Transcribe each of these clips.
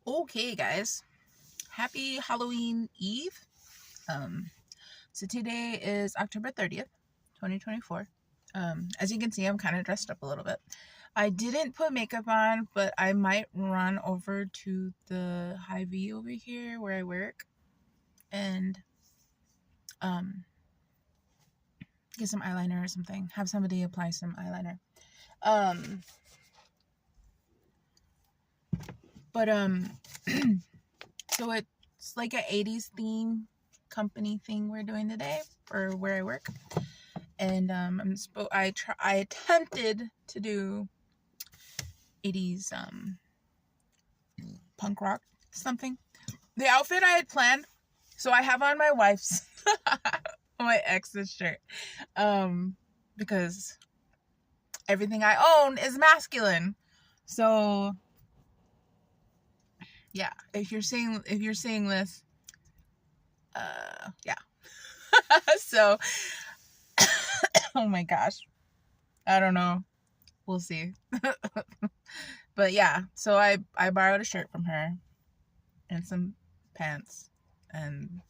Okay, guys, happy Halloween Eve. So today is October 30th, 2024. As you can see, I'm kind of dressed up a little bit. I didn't put makeup on, but I might run over to the Hy-Vee over here where I work and get some eyeliner or something. Have somebody apply some eyeliner. But so it's like an 80s theme company thing we're doing today for where I work. And I attempted to do 80s punk rock something. The outfit I had planned, so I have on my wife's my ex's shirt because everything I own is masculine. So yeah, if you're seeing this, yeah. So oh my gosh, I don't know, we'll see. But yeah, so I borrowed a shirt from her and some pants and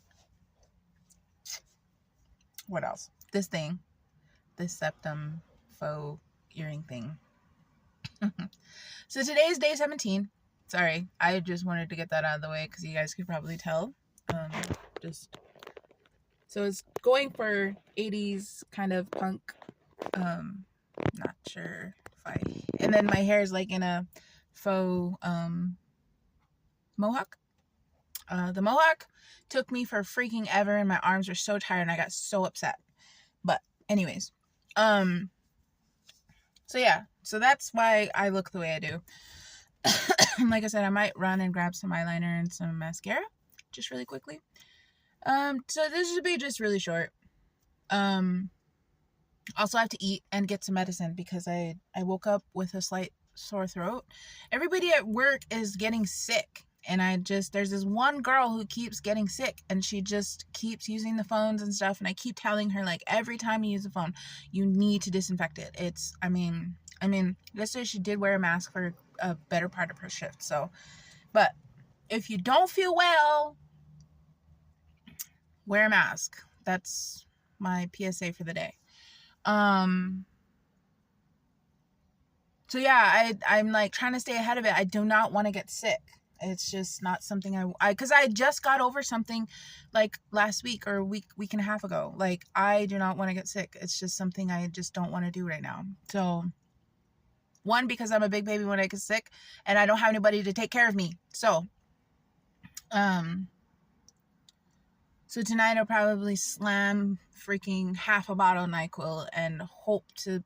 what else? This septum faux earring thing. So today is day 17. Sorry, I just wanted to get that out of the way because you guys could probably tell. So it's going for 80s kind of punk. Not sure if and then my hair is like in a faux mohawk. The mohawk took me for freaking ever and my arms were so tired and I got so upset. But anyways, so yeah, so that's why I look the way I do. Like I said, I might run and grab some eyeliner and some mascara just really quickly. So this should be just really short. Also I have to eat and get some medicine because I woke up with a slight sore throat. Everybody at work is getting sick. And there's this one girl who keeps getting sick and she just keeps using the phones and stuff. And I keep telling her, like, every time you use a phone, you need to disinfect it. I mean, yesterday she did wear a mask for a better part of her shift. So, but if you don't feel well, wear a mask. That's my PSA for the day. So yeah, I'm like trying to stay ahead of it. I do not want to get sick. It's just not something because I just got over something like last week or a week and a half ago. Like, I do not want to get sick. It's just something I just don't want to do right now. So, one, because I'm a big baby when I get sick and I don't have anybody to take care of me. So, so tonight I'll probably slam freaking half a bottle of NyQuil and hope to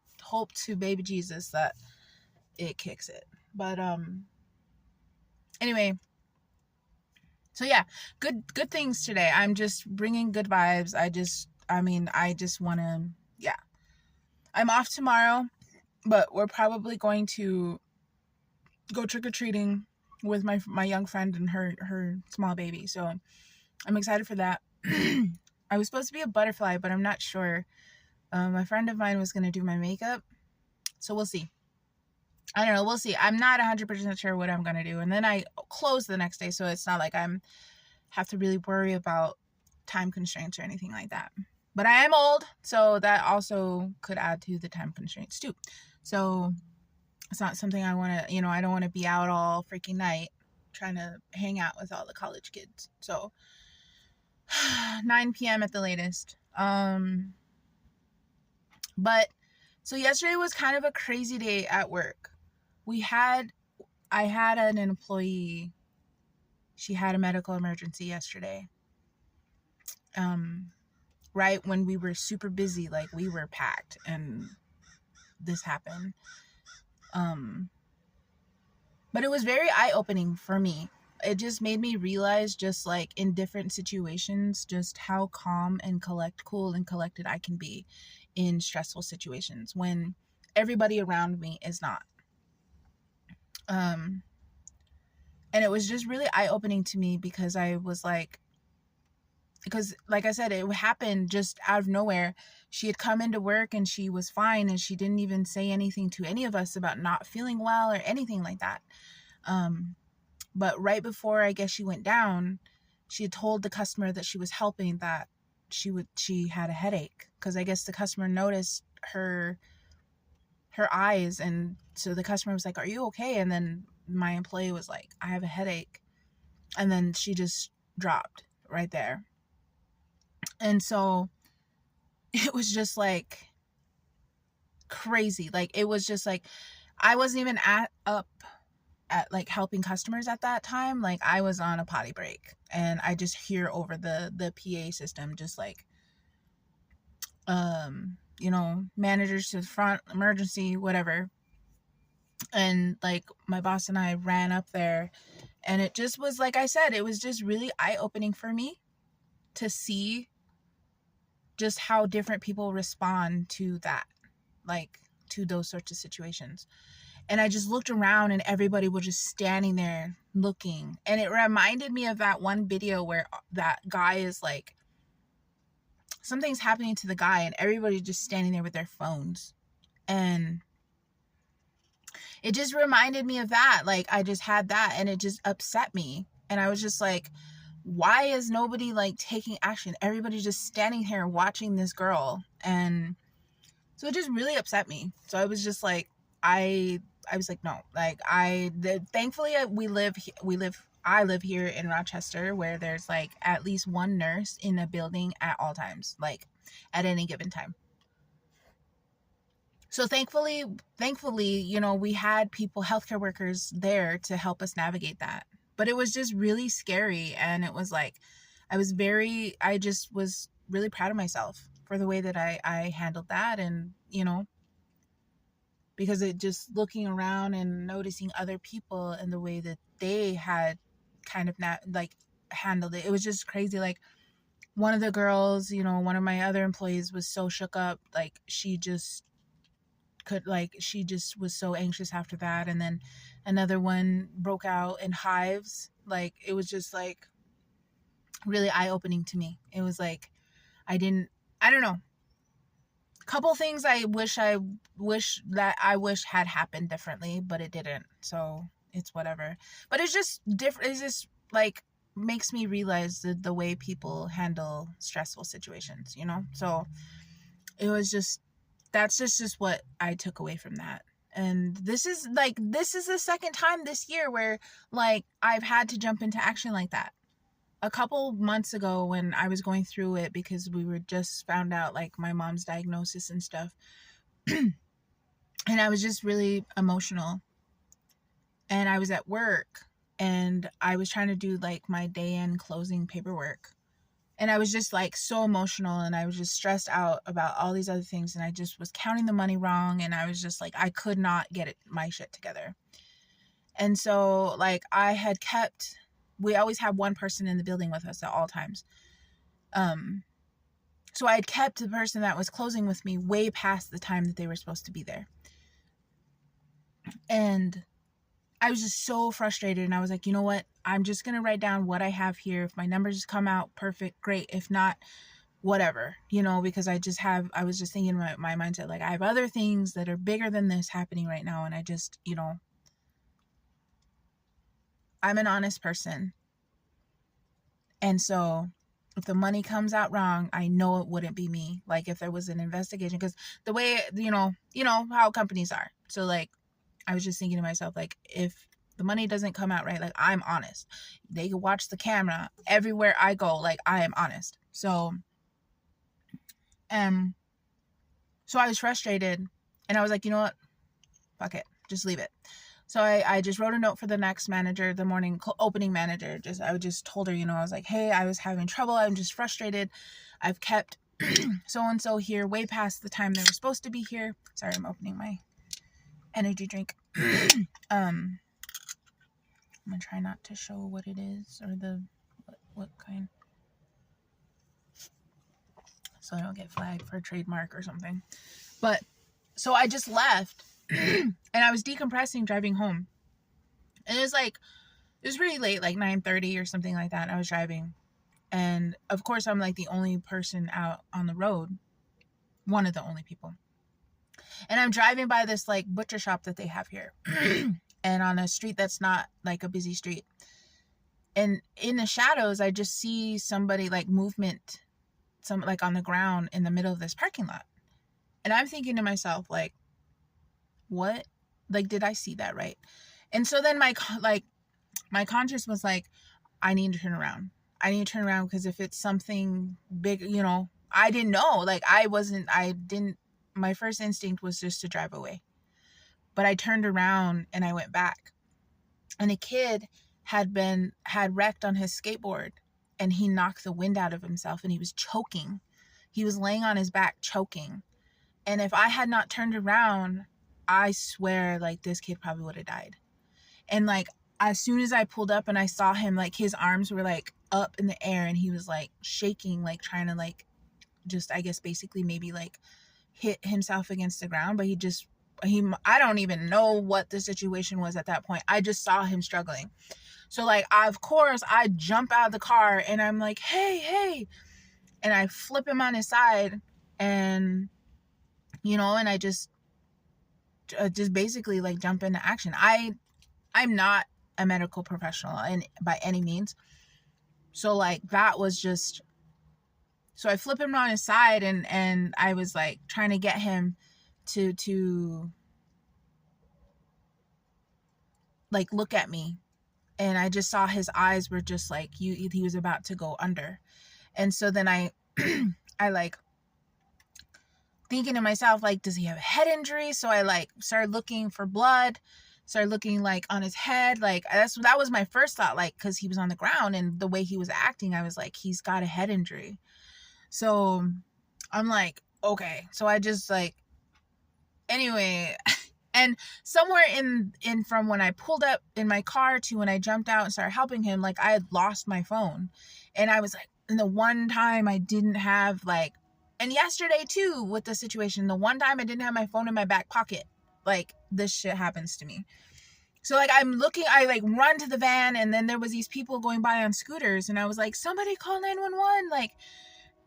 baby Jesus that it kicks it. But, anyway, so yeah, good things today. I'm just bringing good vibes. I just want to, yeah. I'm off tomorrow, but we're probably going to go trick-or-treating with my young friend and her small baby. So I'm excited for that. I was supposed to be a butterfly, but I'm not sure. A friend of mine was going to do my makeup, so we'll see. I don't know. We'll see. I'm not 100% sure what I'm going to do. And then I close the next day, so it's not like have to really worry about time constraints or anything like that. But I am old, so that also could add to the time constraints too. So it's not something I want to, I don't want to be out all freaking night trying to hang out with all the college kids. So 9 p.m. at the latest. But so yesterday was kind of a crazy day at work. I had an employee, she had a medical emergency yesterday. Right when we were super busy, like we were packed and this happened. But it was very eye-opening for me. It just made me realize, just like in different situations, just how calm and cool and collected I can be in stressful situations when everybody around me is not. And it was just really eye-opening to me because I was like, like I said, it happened just out of nowhere. She had come into work and she was fine and she didn't even say anything to any of us about not feeling well or anything like that. But right before I guess she went down, she had told the customer that she was helping that she had a headache, because I guess the customer noticed her eyes, and so the customer was like, "Are you okay?" And then my employee was like, "I have a headache." And then she just dropped right there. And so it was just like crazy. Like, it was just like, I wasn't even up at like helping customers at that time. Like, I was on a potty break, and I just hear over the PA system just like, managers to the front, emergency, whatever. And like my boss and I ran up there, and it just was, like I said, it was just really eye-opening for me to see just how different people respond to that, like to those sorts of situations. And I just looked around, and everybody was just standing there looking. And it reminded me of that one video where that guy is like, something's happening to the guy, and everybody's just standing there with their phones. And it just reminded me of that. Like, I just had that, and it just upset me. And I was just like, why is nobody like taking action? Everybody's just standing here watching this girl. And so it just really upset me. So I was just like, I was like, no, like thankfully I live here in Rochester, where there's like at least one nurse in a building at all times, like at any given time. So thankfully, we had people, healthcare workers there to help us navigate that. But it was just really scary. And it was like, I just was really proud of myself for the way that I handled that. And, because it just looking around and noticing other people and the way that they had kind of handled it. It was just crazy. Like, one of the girls, one of my other employees was so shook up. Like, she just was so anxious after that. And then another one broke out in hives. Like, it was just like really eye-opening to me. It was like, I don't know. Couple things I wish had happened differently, but it didn't. So it's whatever. But it's just different. It's just like makes me realize the way people handle stressful situations, So it was just, that's just what I took away from that. And this is the second time this year where like I've had to jump into action like that. A couple months ago, when I was going through it, because we were just found out like my mom's diagnosis and stuff, and I was just really emotional, and I was at work, and I was trying to do like my day end closing paperwork, and I was just like so emotional, and I was just stressed out about all these other things, and I just was counting the money wrong, and I was just like, I could not get my shit together. And so like we always have one person in the building with us at all times. So I had kept the person that was closing with me way past the time that they were supposed to be there. And I was just so frustrated, and I was like, you know what? I'm just going to write down what I have here. If my numbers come out perfect, great. If not, whatever, because I was just thinking in my mindset, like, I have other things that are bigger than this happening right now. And I just, I'm an honest person. And so if the money comes out wrong, I know it wouldn't be me. Like, if there was an investigation, because the way, how companies are. So like, I was just thinking to myself, like, if the money doesn't come out right, like, I'm honest. They can watch the camera everywhere I go. Like, I am honest. So I was frustrated, and I was like, you know what? Fuck it. Just leave it. So I just wrote a note for the next manager, the morning opening manager. I just told her, I was like, hey, I was having trouble. I'm just frustrated. I've kept so-and-so here way past the time they were supposed to be here. Sorry, I'm opening my energy drink. I'm going to try not to show what it is, or what kind, so I don't get flagged for a trademark or something. But so I just left. And I was decompressing driving home, and it was really late, like 9:30 or something like that. And I was driving, and of course I'm like the only person out on the road, one of the only people, and I'm driving by this like butcher shop that they have here, and on a street that's not like a busy street. And in the shadows, I just see somebody like movement, some like on the ground in the middle of this parking lot. And I'm thinking to myself, like, what? Like, did I see that right? And so then my conscience was like, I need to turn around. I need to turn around because if it's something big, you know, I didn't know. Like, my first instinct was just to drive away. But I turned around and I went back. And a kid had wrecked on his skateboard, and he knocked the wind out of himself, and he was choking. He was laying on his back choking. And if I had not turned around, I swear, like, this kid probably would have died. And like, as soon as I pulled up and I saw him, like, his arms were like up in the air and he was like shaking, like trying to like just, I guess, basically maybe like hit himself against the ground. But I don't even know what the situation was at that point. I just saw him struggling. So like, of course I jump out of the car and I'm like, hey, and I flip him on his side, and you know, and I just basically like jump into action. I'm not a medical professional and by any means. So like, that was just, so I flip him on his side, and I was like trying to get him to like look at me, and I just saw his eyes were just like, he was about to go under. And so then I like thinking to myself, like, does he have a head injury? So I like started looking for blood, started looking like on his head. Like, that was my first thought, like, because he was on the ground and the way he was acting, I was like, he's got a head injury. So I'm like, okay. So I just like, anyway, and somewhere in from when I pulled up in my car to when I jumped out and started helping him, like, I had lost my phone. And I was like, and the one time I didn't have like, and yesterday too with the situation, the one time I didn't have my phone in my back pocket, like, this shit happens to me. So like, I like run to the van, and then there was these people going by on scooters, and I was like, somebody call 911, like,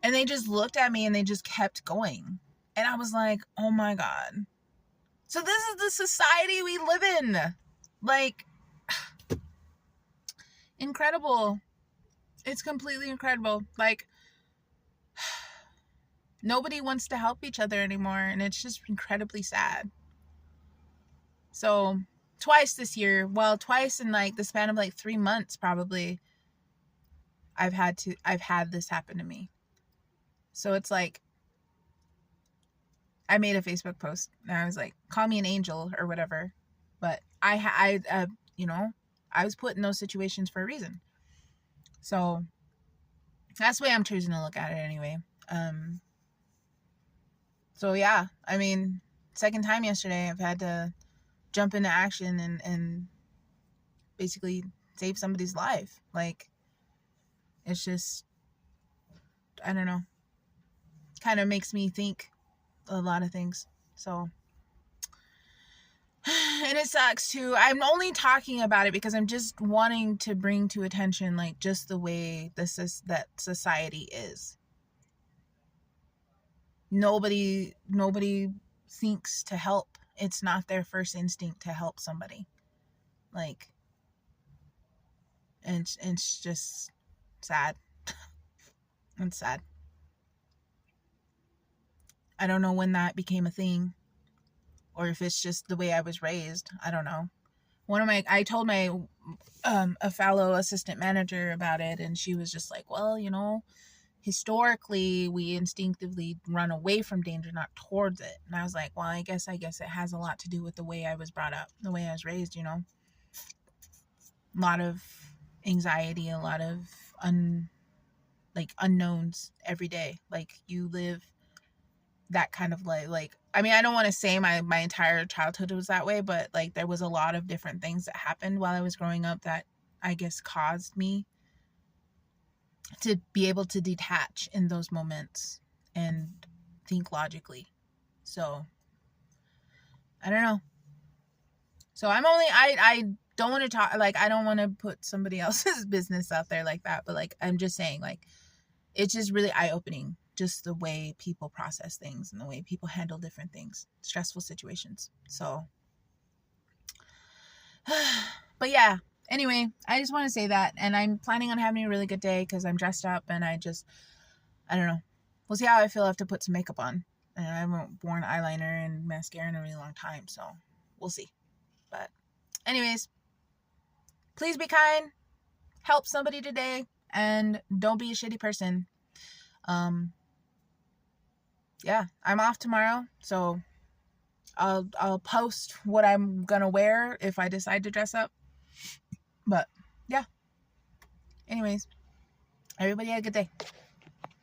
and they just looked at me and they just kept going. And I was like, oh my God. So this is the society we live in. Like, incredible. It's completely incredible. Like, nobody wants to help each other anymore, and it's just incredibly sad. So twice this year, well, twice in like the span of like 3 months probably, I've had this happen to me. So it's like, I made a Facebook post and I was like, call me an angel or whatever. But you know, I was put in those situations for a reason. So that's the way I'm choosing to look at it anyway. So yeah, I mean, second time yesterday, I've had to jump into action and basically save somebody's life. Like, it's just, I don't know, kind of makes me think a lot of things. So, and it sucks too. I'm only talking about it because I'm just wanting to bring to attention, like, just the way that society is. Nobody thinks to help. It's not their first instinct to help somebody. Like, and it's just sad. It's sad. I don't know when that became a thing, or if it's just the way I was raised. I don't know. I told my a fellow assistant manager about it, and she was just like, well, you know, historically we instinctively run away from danger, not towards it. And I was like, well, I guess it has a lot to do with the way I was brought up, the way I was raised, you know. A lot of anxiety, a lot of unknowns every day. Like, you live that kind of life. Like, I mean, I don't want to say my entire childhood was that way, but like, there was a lot of different things that happened while I was growing up that I guess caused me to be able to detach in those moments and think logically. So I don't know. So I don't want to talk, like, I don't want to put somebody else's business out there like that, but like, I'm just saying, like, it's just really eye-opening, just the way people process things and the way people handle different things, stressful situations. So, but yeah, Anyway, I just want to say that, and I'm planning on having a really good day because I'm dressed up, and I don't know. We'll see how I feel. I have to put some makeup on, and I haven't worn eyeliner and mascara in a really long time, so we'll see. But anyways, please be kind, help somebody today, and don't be a shitty person. Yeah, I'm off tomorrow, so I'll post what I'm gonna wear if I decide to dress up. But yeah. Anyways, everybody have a good day.